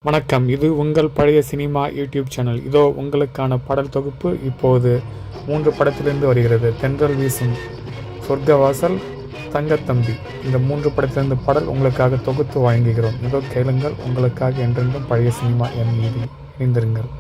வணக்கம். இது உங்கள் பழைய சினிமா யூடியூப் சேனல். இதோ உங்களுக்கான பாடல் தொகுப்பு இப்போது 3 படத்திலிருந்து வருகிறது. தென்றல் வீசும், சொர்க்கவாசல், தங்கத்தம்பி. இந்த 3 படத்திலிருந்து பாடல் உங்களுக்காக தொகுத்து வழங்குகிறோம். இதோ கேளுங்கள். உங்களுக்காக என்றென்றும் பழைய சினிமா என் மீது இணைந்திருங்கள்.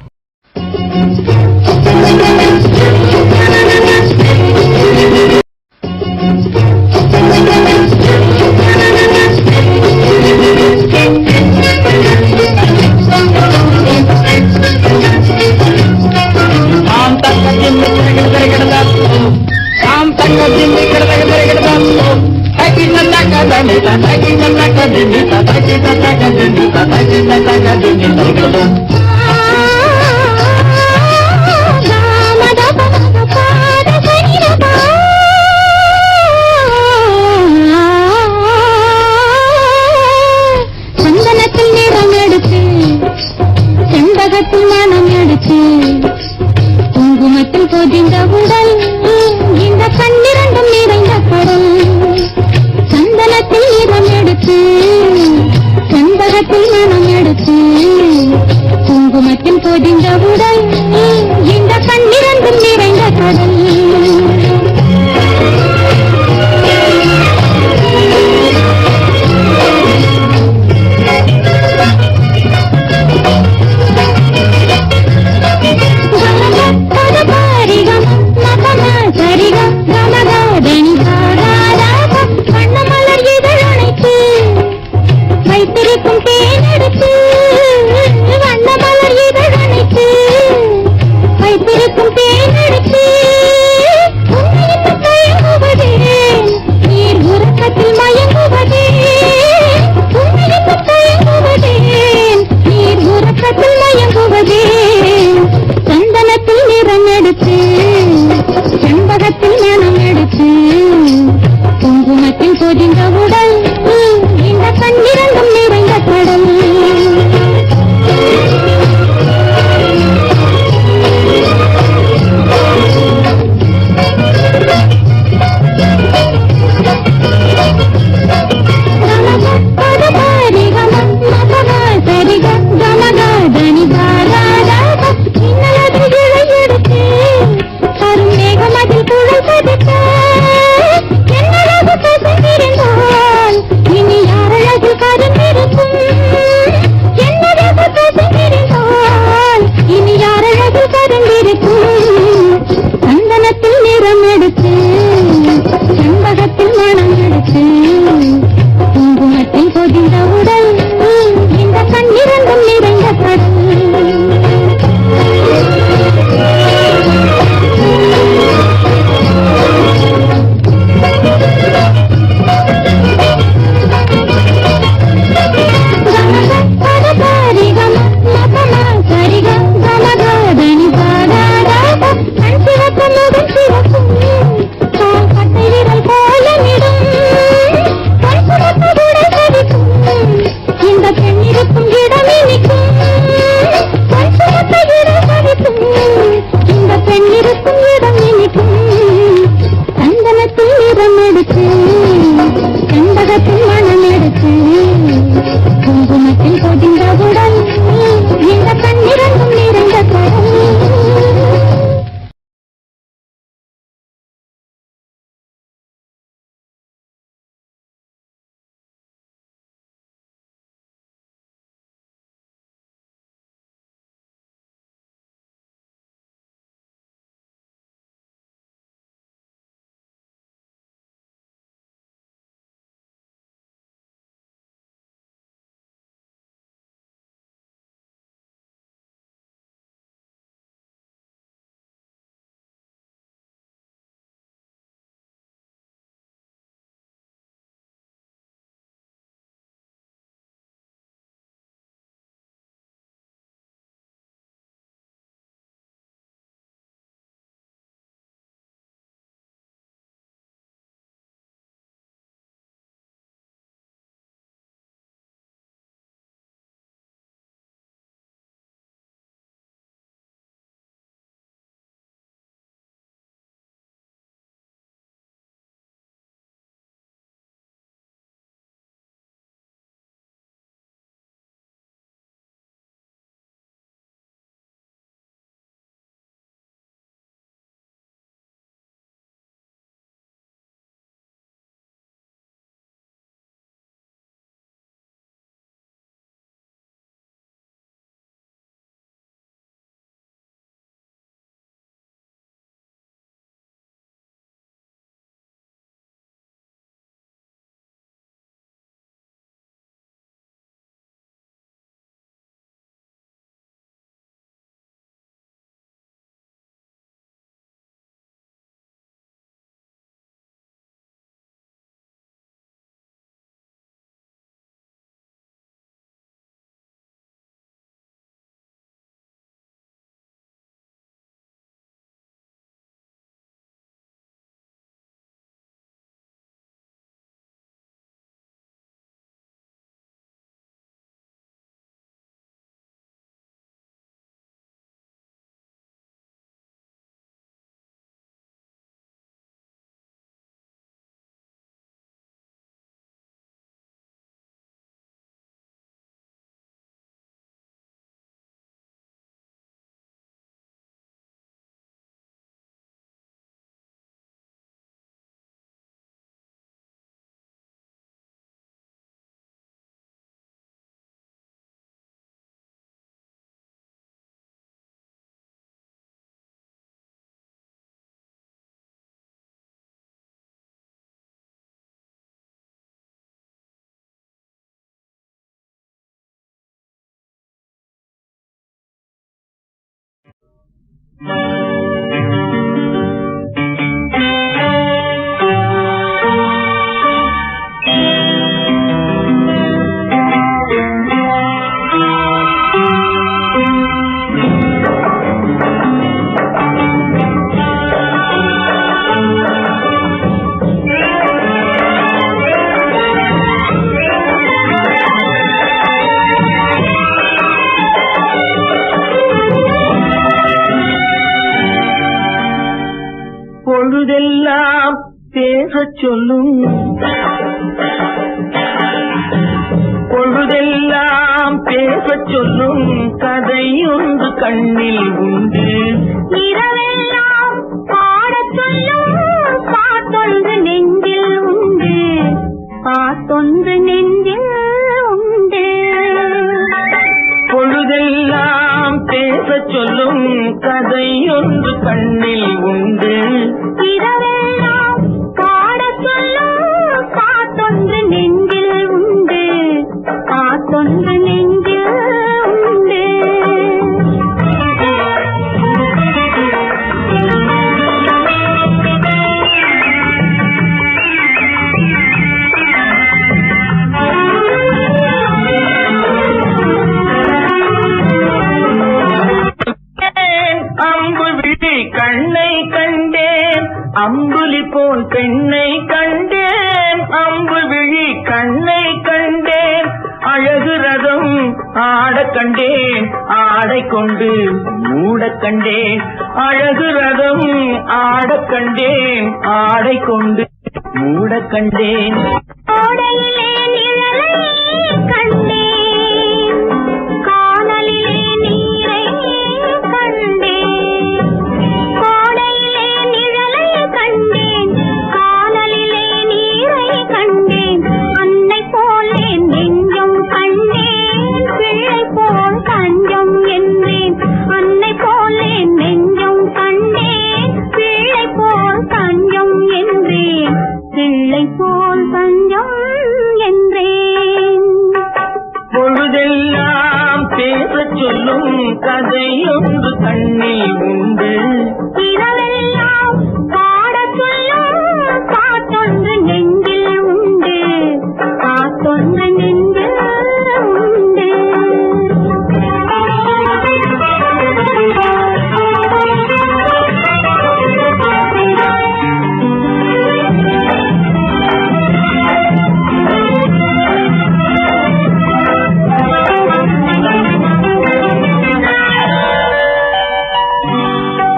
சந்தனத்தில் நிறம் எடுத்து செண்பகத்தில் மனம் எடுத்து குங்குமத்தில் பொதிந்த உடல் இந்த கண்ணிரண்டும் நிறைந்த கடல். சந்தனத்தில் நிறம் எடுத்து செண்பகத்தில் மனம் எடுத்து குங்குமத்தில் பொதிந்த உடல் இந்த கண்ணிரண்டும் நிறைந்த கடல். வைத்திருக்கும் தேனெடுத்து வண்ணமலர் இதழனைத்து வைத்திருக்கும் தேனெடுத்து உன்னையிட்டு தயங்குவதே நீர் உறக்கத்தில் மயங்குவதே உன்னையிட்டு தயங்குவதே நீர் உறக்கத்தில் மயங்குவதே. சந்தனத்தில் நிறம் எடுத்து செண்பகத்தில் மனம் எடுத்து குங்குமத்தில் பொதிந்த உடல் இந்த கண்ணிரண்டும் நிறைந்த கடல். சந்தனத்தில் நிறம் எடுத்து செண்பகத்தில் மனம் எடுத்து குங்குமத்தில் பொதிந்த உடல் இந்த கண்ணிரண்டும் நிறைந்த கடல். சந்தனத்தில் நிறம் எடுத்து செண்பகத்தில் மனம் எடுத்து குங்குமத்தில் பொதிந்த உடல் இந்த கண்ணிரண்டும் நிறைந்த கடல். பொழுதெல்லாம் பேசச் சொல்லும் பொழுதெல்லாம் பேசச் சொல்லும் கதை ஒன்று கண்ணில் உண்டு. இரவெல்லாம் பாடச் சொல்லும் பாட்டொன்று நெஞ்சில் உண்டு. பாட்டொன்று நெஞ்சில் உண்டு. பொழுதெல்லாம் பேசச் சொல்லும் கதை ஒன்று கண்ணில் உண்டு. இரவெல்லாம் பாடச் சொல்லும் பாட்டொன்று நெஞ்சில் உண்டு. பாட்டொன்று நெஞ்சில் உண்டு. கண்ணை கண்டேன் அம்புலி போல் பெண்ணை கண்டேன். அம்பு விழி கண்ணை கண்டேன் அழகு ரதம் ஆடக் கண்டேன். ஆடை கொண்டு மூடக் கண்டேன். அழகு ரதம் ஆடக் கண்டேன். ஆடை கொண்டு மூடக் கண்டேன். கோடையிலே நிழலை கண்டேன். கானலிலே நீரை கண்டேன். கோடையிலே நிழலை கண்டேன். கானலிலே நீரை கண்டேன். அன்னை போலே நெஞ்சம் கண்டேன். பிள்ளை போல் கஞ்சம் என்றேன். அன்னை போலே நெஞ்சம் கண்டேன். பிள்ளை போல் கஞ்சம் என்றேன். பிள்ளை போல் கஞ்சம் என்றேன். பொழுதெல்லாம் பேசச் சொல்லும் கதை ஒன்று கண்ணில் உண்டு. இரவெல்லாம் பாடச் சொல்லும் பாட்டொன்று நெஞ்சில் உண்டு. பாட்டொன்று நெஞ்சில் உண்டு.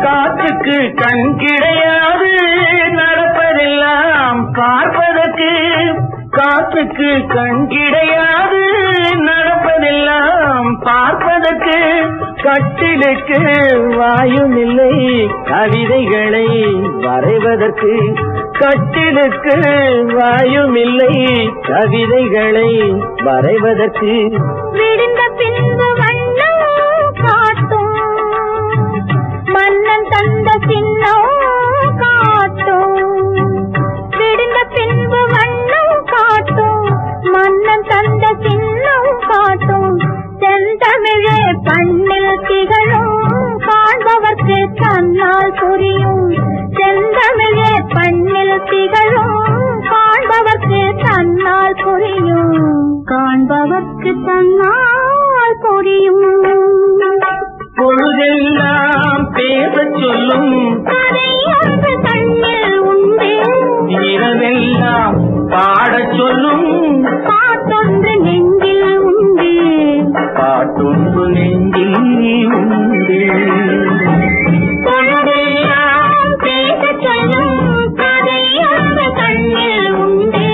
காற்றுக்கு கண் கிடையாது நடப்பதெல்லாம் பார்ப்பதற்கு. காற்றுக்கு கண் கிடையாது நடப்பதெல்லாம் பார்ப்பதற்கு. கட்டிலுக்கு வாயும் இல்லை கவிதைகளை வரைவதற்கு. கட்டிலுக்கு வாயும் இல்லை கவிதைகளை வரைவதற்கு. விடிந்த பின்பு வண்ணம் காட்டும் மன்னன் தந்த சின்னம் காட்டும். விடிந்த பின்பு வண்ணம் காட்டும் மன்னன் தந்த சின்னம் காட்டும். செந்தமிழே பண்ணில் திகழும் காண்பவர்க்கு தன்னால் புரியும். செந்தமிழே பண்ணில் திகழும் காண்பவர்க்கு தன்னால் புரியும். காண்பவர்க்கு தன்னால் புரியும். பொழுதெல்லாம் பேசச் சொல்லும் கதை ஒன்று கண்ணில் உண்டு. இரவெல்லாம் பாடச் சொல்லும் பாட்டொன்று நெஞ்சில் உண்டு. பாட்டொன்று நெஞ்சில் உண்டு. பொழுதெல்லாம் பேசச் சொல்லும் கதை ஒன்று கண்ணில் உண்டு.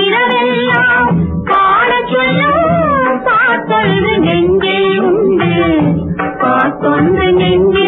இரவெல்லாம் பாடச் சொல்லும் பாட்டொன்று நெஞ்சில் உண்டு. பாட்டொன்று நெஞ்சில்